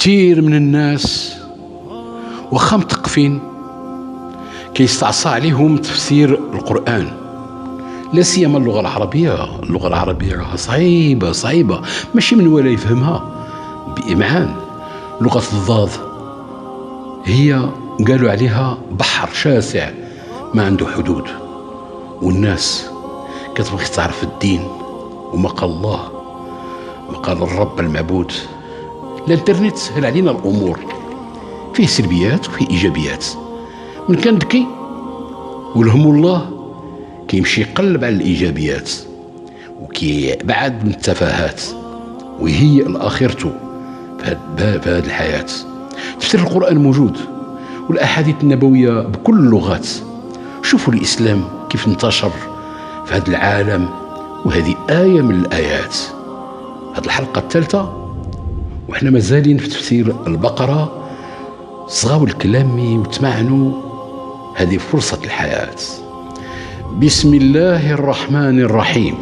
كثير من الناس واخا مثقفين كيستعصى عليهم تفسير القرآن، لا سيما اللغة العربية. اللغة العربية راها صعيبة ماشي من ولا يفهمها بإمعان. لغة الضاد هي قالوا عليها بحر شاسع ما عنده حدود، والناس كتبغي تعرف الدين وما قال الله، ما قال الرب المعبود. الانترنت سهل علينا الأمور، فيه سلبيات وفيه إيجابيات. من كان ذكي والهم الله كيمشي يقلب على الإيجابيات وكيبعد من التفاهات ويهيئ لآخرته في هذه الحياة. تفسير القرآن موجود والأحاديث النبوية بكل اللغات. شوفوا الإسلام كيف انتشر في هذا العالم، وهذه آية من الآيات. هذه الحلقة الثالثة وإحنا مازالين في تفسير البقرة. صغاو الكلام وتمعنوا، هذه فرصة الحياة. بسم الله الرحمن الرحيم.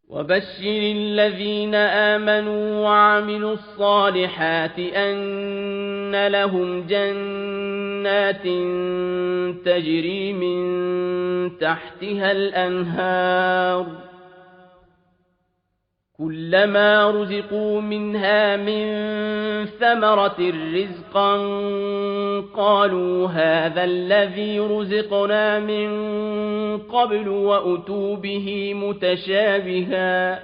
وبشر الذين آمنوا وعملوا الصالحات أن لهم جنات تجري من تحتها الأنهار كلما رزقوا منها من ثمرة رزقا قالوا هذا الذي رزقنا من قبل وأتوا به متشابها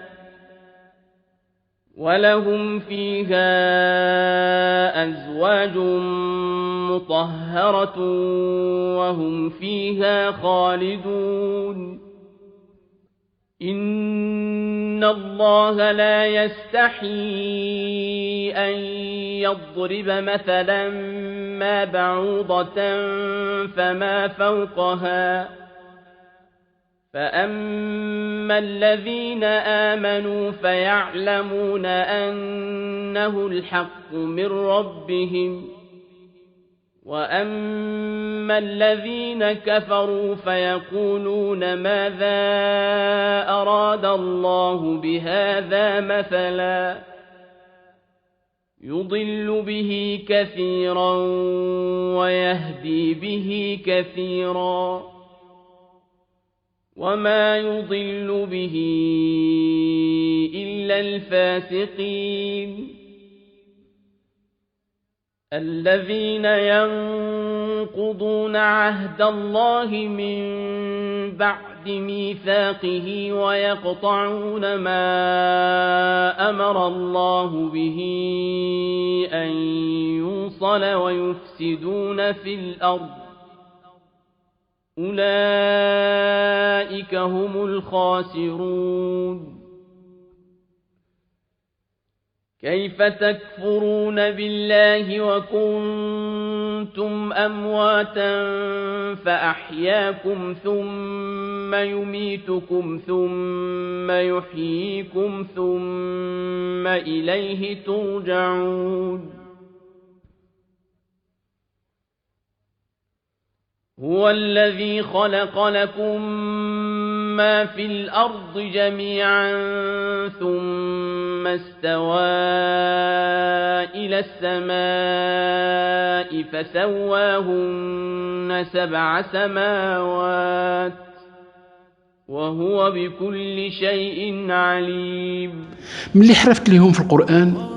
ولهم فيها أزواج مطهرة وهم فيها خالدون. إن الله لا يستحيي أن يضرب مثلا ما بعوضة فما فوقها فأما الذين آمنوا فيعلمون أنه الحق من ربهم وأما الذين كفروا فيقولون ماذا أراد الله بهذا مثلا يضل به كثيرا ويهدي به كثيرا وما يضل به إلا الفاسقين الذين ينقضون عهد الله من بعد ميثاقه ويقطعون ما أمر الله به أن يوصل ويفسدون في الأرض أولئك هم الخاسرون. كيف تكفرون بالله وكنتم أمواتا فأحياكم ثم يميتكم ثم يحييكم ثم إليه ترجعون. هو الذي خلق لكم ما في الأرض جميعا ثم استوى إلى السماء فسواهن 7 سماوات وهو بكل شيء عليم. ملي حرفت لهم في القرآن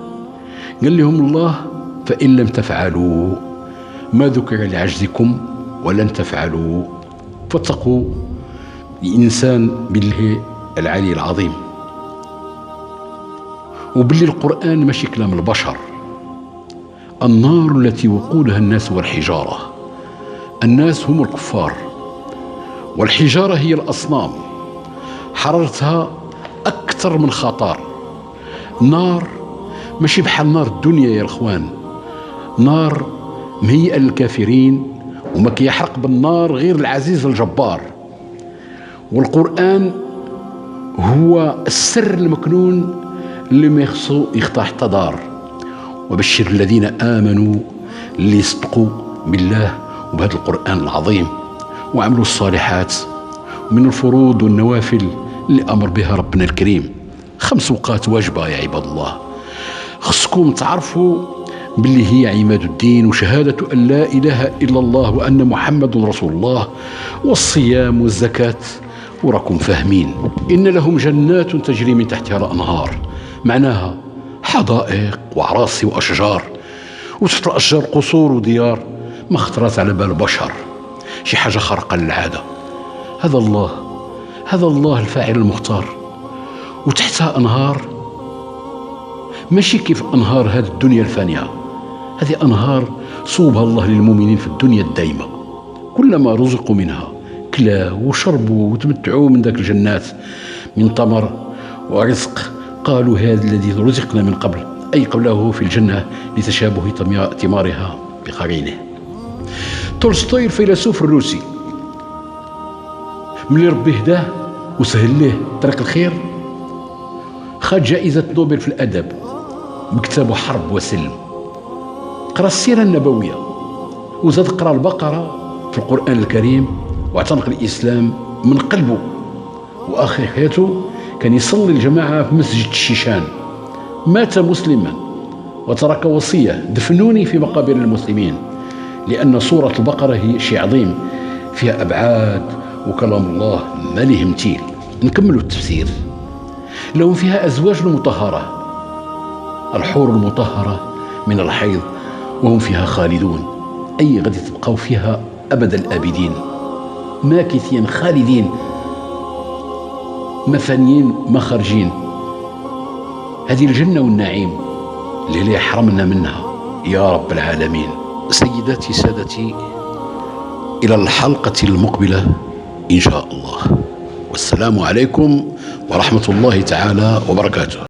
قال لهم الله فإن لم تفعلوا ما ذكر لعجزكم ولن تفعلوا فاتقوا الإنسان بالله العلي العظيم. وباللي القرآن ماشي كلام البشر. النار التي وقودها الناس والحجارة، الناس هم الكفار والحجارة هي الأصنام، حرارتها أكثر من خطر. نار ماشي بحال نار الدنيا يا الأخوان، نار مهيئة للكافرين وما كيحرق بالنار غير العزيز الجبار. والقرآن هو السر المكنون اللي ما يخصو يخطى حتى دار. وبشر الذين آمنوا اللي يصدقوا بالله وبهذا القرآن العظيم وعملوا الصالحات من الفروض والنوافل اللي أمر بها ربنا الكريم. 5 أوقات واجبة يا عباد الله. خصكم تعرفوا باللي هي عماد الدين وشهادة أن لا إله إلا الله وأن محمد رسول الله، والصيام والزكاة. وراكم فاهمين إن لهم جنات تجري من تحتها الأنهار، معناها حدائق وعراصي وأشجار، وتحت الأشجار قصور وديار ما خطرت على بال بشر، شي حاجة خارقة للعادة. هذا الله الفاعل المختار، وتحتها أنهار ماشي كيف أنهار هذه الدنيا الفانية، هذه أنهار صوبها الله للمؤمنين في الدنيا الدائمة، كلما رزقوا منها كلاوا وشربوا وتمتعوا من ذاك الجنات من تمر ورزق، قالوا هذا الذي رزقنا من قبل، أي قبله في الجنة لتشابه ثمارها بقرينه. تولستوي الفيلسوف الروسي ملي ربي هداه وسهل له طريق الخير، خد جائزة نوبل في الأدب بكتابه حرب وسلم. قرأ السيرة النبوية وزاد قرأ البقرة في القرآن الكريم، واعتنق الإسلام من قلبه، وآخر حياته كان يصلي الجماعة في مسجد الشيشان. مات مسلما وترك وصية: دفنوني في مقابر المسلمين، لأن سورة البقرة هي شيء عظيم، فيها أبعاد وكلام الله ما له مثيل. نكملوا التفسير. لهم فيها أزواج مطهرة، الحور المطهرة من الحيض، وهم فيها خالدون، أي غادي تبقوا فيها أبد الآبدين، ماكثين خالدين، ما فانيين ما خارجين. هذه الجنة والنعيم اللي حرمنا منها يا رب العالمين. سيداتي سادتي، إلى الحلقة المقبلة إن شاء الله، والسلام عليكم ورحمة الله تعالى وبركاته.